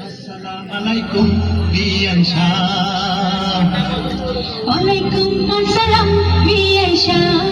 Assalamualaikum Bian Shah. Waalaikumsalam Bian Shah.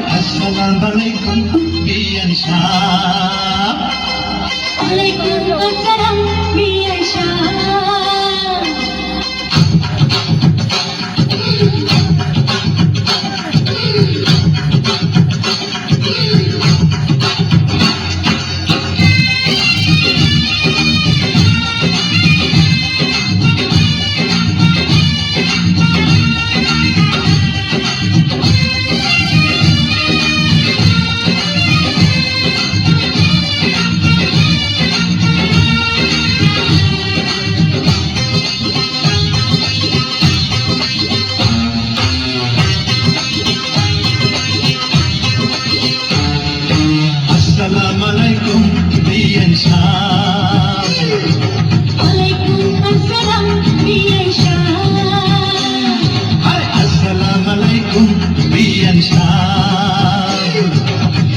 Assalamualaikum Bian Shah. Waalaikumsalam Bian Shah. Assalamualaikum Bian Shah. Waalaikumsalam Bian Shah. Assalamualaikum Bian Shah.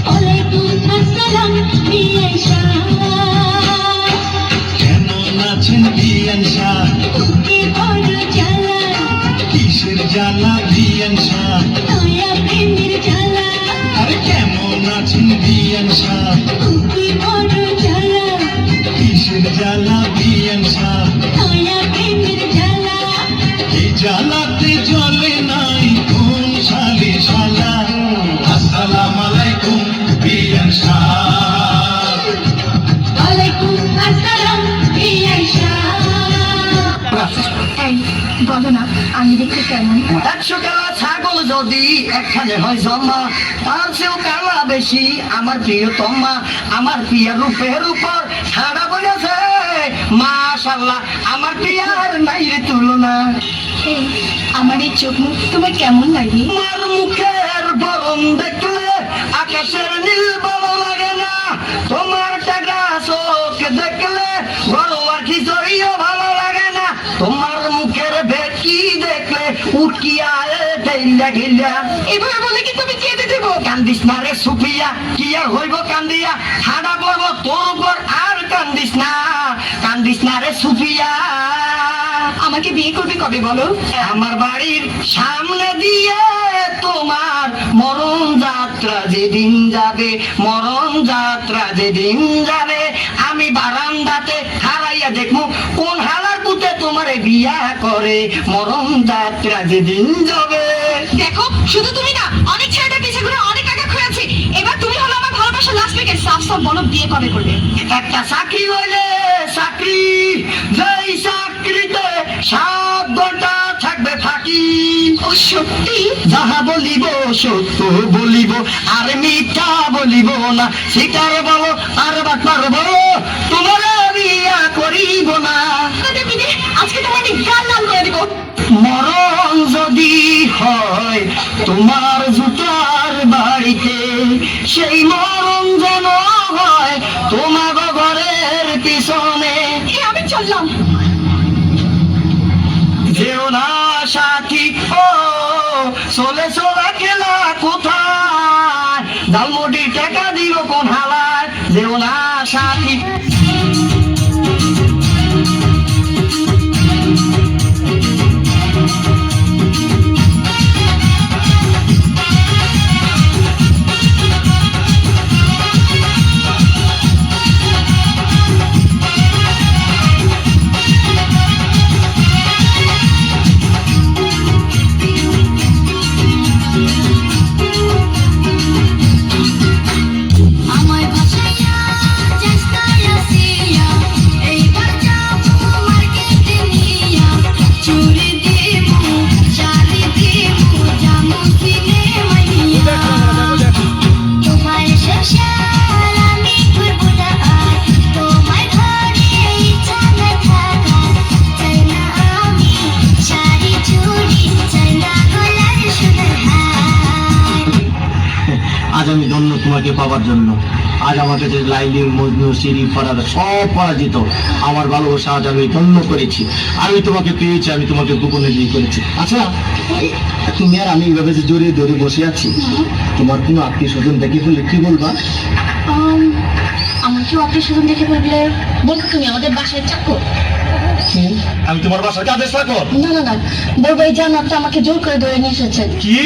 Waalaikumsalam Bian Shah. কেমন আছেন বিয়ান শাহ? বুকে বড় জ্বালা, কিসের জ্বালা বিয়ান শাহ? নয়া প্রেমের জ্বালা। আরে কেমন আছেন বিয়ান শাহ? বুকে বড় জ্বালা, কিসের জ্বালা বিয়ান শাহ? নয়া প্রেমের জ্বালা। এই জ্বালাতে জ্বলে নাই কোন শালি শালা? আসসালামু আলাইকুম বিয়ান শাহ। ওয়ালাইকুমসালাম বিয়ান শাহ। এই বলো না, আমি দেখতে কেমন? 100 কালা ছাগল যদি একখানে হয় জমা, তার চেয়েও কালা বেশি আমার প্রিয়তমা। আমার প্রিয়ার রূপের উপর ছাড়া বলেছে মাশাআল্লাহ, আমার প্রিয়ার নাই রে তুলনা। এই আমার এই চোখ মুখ তোমার কেমন লাগে? তোমার মুখের বরণ দেখলে আকাশের নীল ভালো লাগে না। তোমার টাকা চোখ দেখলে বড় আর খিচুড়িও ভালো লাগে না। তোমার মুখের ভেটকি দেখলে উটকিয়া ঢেইলা ঢেইলা। এভাবে বলে কি তুমি কেঁদে দেবো? কান্দিস না রে সুফিয়া, কি আর হইব কান্দিয়া? ঠাডা পড়বো তোর উপর, আর কান্দিস না, কান্দিস না রে সুফিয়া। আমাকে বিয়ে করবে কবে বলো? আমার বাড়ির সামনে দিয়ে তোমার মরণ যাত্রা যেদিন যাবে, মরণ যাত্রা যেদিন যাবে, আমি বারান্দাতে হারাইয়া দেখবো কোন হালার পুতে তোমারে বিয়া করে, মরণ যাত্রা যেদিন যাবে। দেখো, শুধু তুমি না, অনেক ছেলেটা পিছে ঘুরে অনেক টাকা খুঁজেছি। এবার তুমি হলো আমার ভালোবাসার লাস্ট উইকেট। সাফ সাফ বলো, বিয়ে কবে করবে? একটা চাকরি হইলে চাকরি, যেই চাকরিতে 7 ঘন্টা থাকবে ফাঁকি। ও সত্যি? যাহা বলিব সত্য বলিব, আর মিথ্যা বলিব না। স্বীকার বলো আর বাটপার বলো, তোমার বিয়া করিব না। দিদি, আজকে তোমার গাল লাল করে দিব। মরণ যদি হয় তোমার জুতার বাড়িতে, সেই মরণ যেন হয় তোমার ঘরের পিছনে। আমি চললাম। যেও না সাথী, ও চলে চলা খেলা কোথায়? ডালমুটি টাকা দিও কোন হালায়? যেও না সাথী। আমায় ভাসাইয়া চেষ্টা আসিয়া, এইবার যাবো মার্কেটে নিয়া। চুরি দিমু, শাড়ি দিমু, জামু সিনেমায় নিয়া। তোমার সংসার আমি করবো না আর, তোমার ঘরে ইচ্ছা না থাকার। চাই না আমি শাড়ি চুড়ি, চাই না গলার সোনার হার। আজ আমি ধন্য তোমাকে পাওয়ার জন্য। আজ আমার কাছে লাইলি, মজনু, সিরি, ফরাদ সব পরাজিত। আমার ভালোবাসা আজ আমি ধন্য করেছি। আমি তোমাকে পেয়েছি, আমি তোমাকে গোপনে বিয়ে করেছি। আচ্ছা, তুমি আর আমি এইভাবে যে জড়িয়ে ধরে বসে আছি, তোমার কোনো আত্মীয় স্বজন দেখে ফেললে কি বলবা? আমার কেউ আত্মীয় স্বজন দেখে বললে বলতো তুমি আমাদের বাসায় চাকর। আমি তোমার বাসার কাজের চাকর? না না না, বলবো এই জানোয়ারটা আমাকে জোর করে ধরে নিয়ে এসেছে। কি?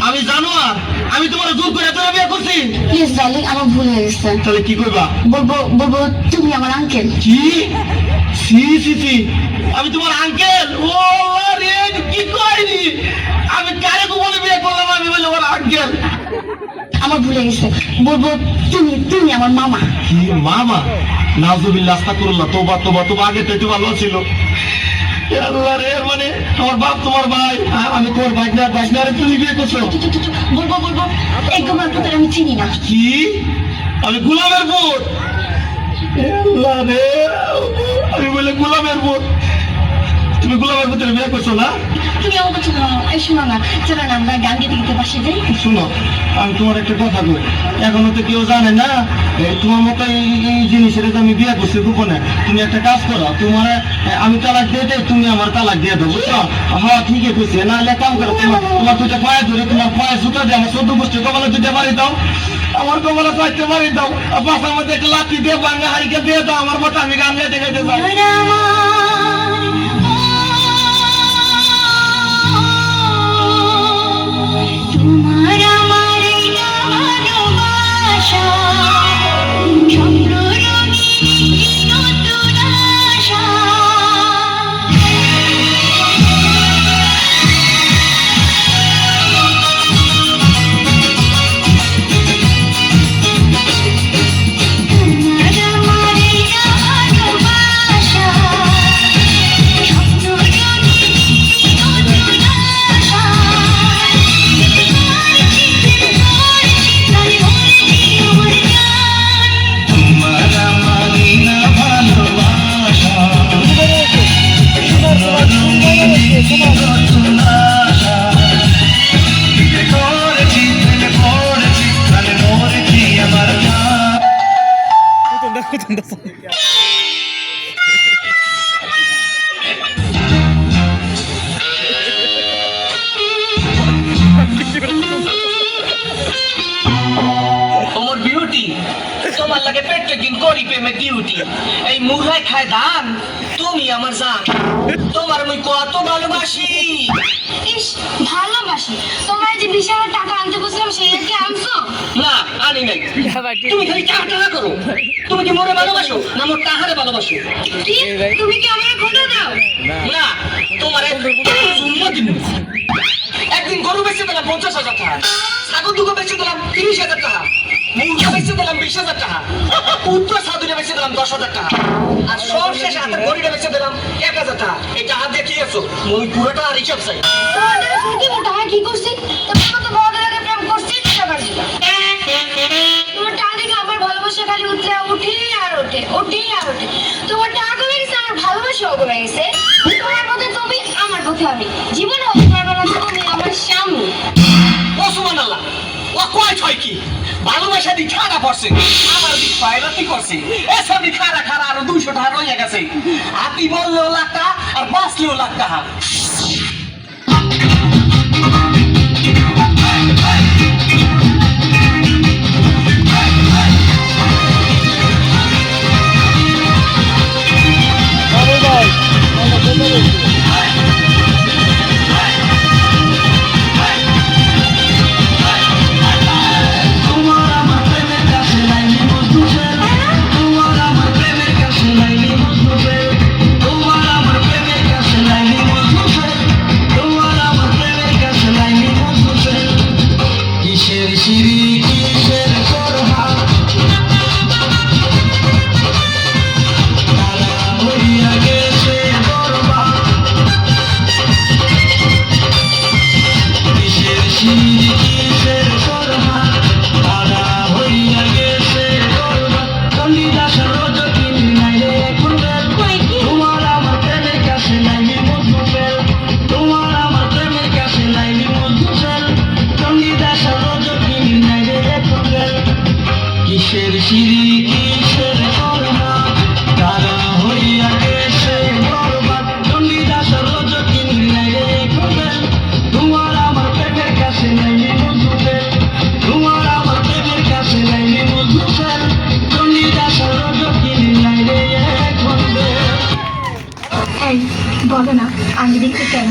আমি জানো আর আমি তোমার জোর করে তোরা বিয়ে করছি? প্লিজ ডার্লিং, আমার ভুল হয়ে গেছে। তাহলে কি করবা? বলবো তুমি আমার আঙ্কেল। কি? সি সি সি, আমি তোমার আঙ্কেল? ও রে, কি কইনি আমি? কারে বলে বিয়ে করলাম আমি? বলে ওর আঙ্কেল? আমার ভুলে গেছে, বলবো তুমি আমার মামা। কি মামা? নাউজুবিল্লাহ, আস্তাগফিরুল্লাহ, তওবা তওবা তওবা, আগে তো একটু ভালো ছিল। এ আল্লাহ রে, মানে আমার বাপ তোমার ভাই, আমি তোমার ভাই না রে, তুমি বিয়ে করছো? বলবো এই গোমার পুত্র আমি চিনি না। কি? আমি গোলামের পুত? এ আল্লাহ রে, আমি বলে গোলামের পুত? তুমি গোলামের পুত্রের বিয়ে করছো না? তুমি আমার কথা শোনো, এই শোনো না, চলো না আমরা গান গেতে গেতে বাসে যাই। শোনো, আমি তোমার একটা কথা বলি, এখনো তো কেউ জানে না তোমার মতো এই জিনিসের আমি বিয়ে করছি গোপনে। তুমি একটা কাজ করো, তোমার আমি তালাক দিয়ে দেয়, তুমি আমার তালাক দিয়ে দেবো, বুঝছো? হ্যাঁ ঠিকই কইছে, না হলে কাম করো, তোমার দুইটা পায়ে ধরে, তোমার পায়ে জুতা দিয়ে আমার 14 গোষ্ঠী কপালে দুইটা বাড়ি দাও, আমার কপালে 5টা বাড়ি দাও, আর পাশার মধ্যে একটা লাঠি দিয়ে ভাঙা হারিকে দিয়ে দাও আমার মতো, আমি গান গাইতে গাইতে যাই। তোমার আমার ভালোবাসা চন্দ্র রঙিন নতুন আশা। তোমার আমার ভালোবাসা চন্দ্র রঙিন নতুন আশা। তোমার আমার না ভালোবাসা, নতুন আশা। বিয়ে করেছি, প্রেমে পড়েছি, প্রাণে মরেছি আমার জান। তোমার বিউটি, তোমার লাগে প্রত্যেকদিন করি প্রেমে ডিউটি। এই মুহায় খায় ধান, তুমি আমার জান, তোমার মুই কত ভালোবাসি। ইস, ভালোবাসি তোমার যে বিশাল টাকা আনতে বসলাম সেই কি আনছো? না, আনি নাই। তুমি খালি টাকা করো। তুমি কি মোরে ভালোবাসো না মোর টাহারে ভালোবাসো? কি তুমি কি আমার খোটা দাও? না, তোমার জুম্মা দিন। একদিন গরু বেচে দিলাম 50,000 টাকা, ছাগল দুটো বেচে দিলাম 30,000 টাকা, মুরগা বেচে দিলাম 20,000 টাকা, পুত্র সাধুরে বেচে দিলাম 10,000 টাকা, আর সবশেষে হাতের ঘড়িটা বেচে দিলাম 1,000 টাকা। এটা হাত দিয়ে কি আছো? মই পুরোটা রিচার্জ চাই। তোমাদের প্রতি টাকা কি করছি? তোমার মতো বড়দের আগে প্রেম করছি টাকা পারছি না। তোমার টাকা দেখে আমার ভালোবাসা খালি উঠে ওঠে আর ওঠে, ওঠে আর ওঠে। তোমার টাকা কমে গেছে, আমার ভালোবাসাও কমে গেছে। তোমার পথে তুমি, আমার পথে আমি। জীবনে হতে পারবে না তুমি আমার স্বামী। ও সুবহানাল্লাহ, ও কয় ছয় কি ভালোবাসা দি খাড়া পড়ছে, আমার দিক পায়রাতি করছে। এ সবই খাড়া খাড়া আরো 200 টাকা রয়ে গেছে। আপনি বললেও লাখ টাকা আর বাঁচলেও লাখ টাকা। তোমার আমার প্রেমের কাছে লাইলি মজনু ফেল, তোমার আমার প্রেমের কাছে লাইলি মজনু ফেল, তোমার আমার প্রেমের কাছে লাইলি মজনু ফেল, তোমার আমার প্রেমের কাছে লাইলি মজনু ফেল। এই বলো না আমি দেখতে কেমন?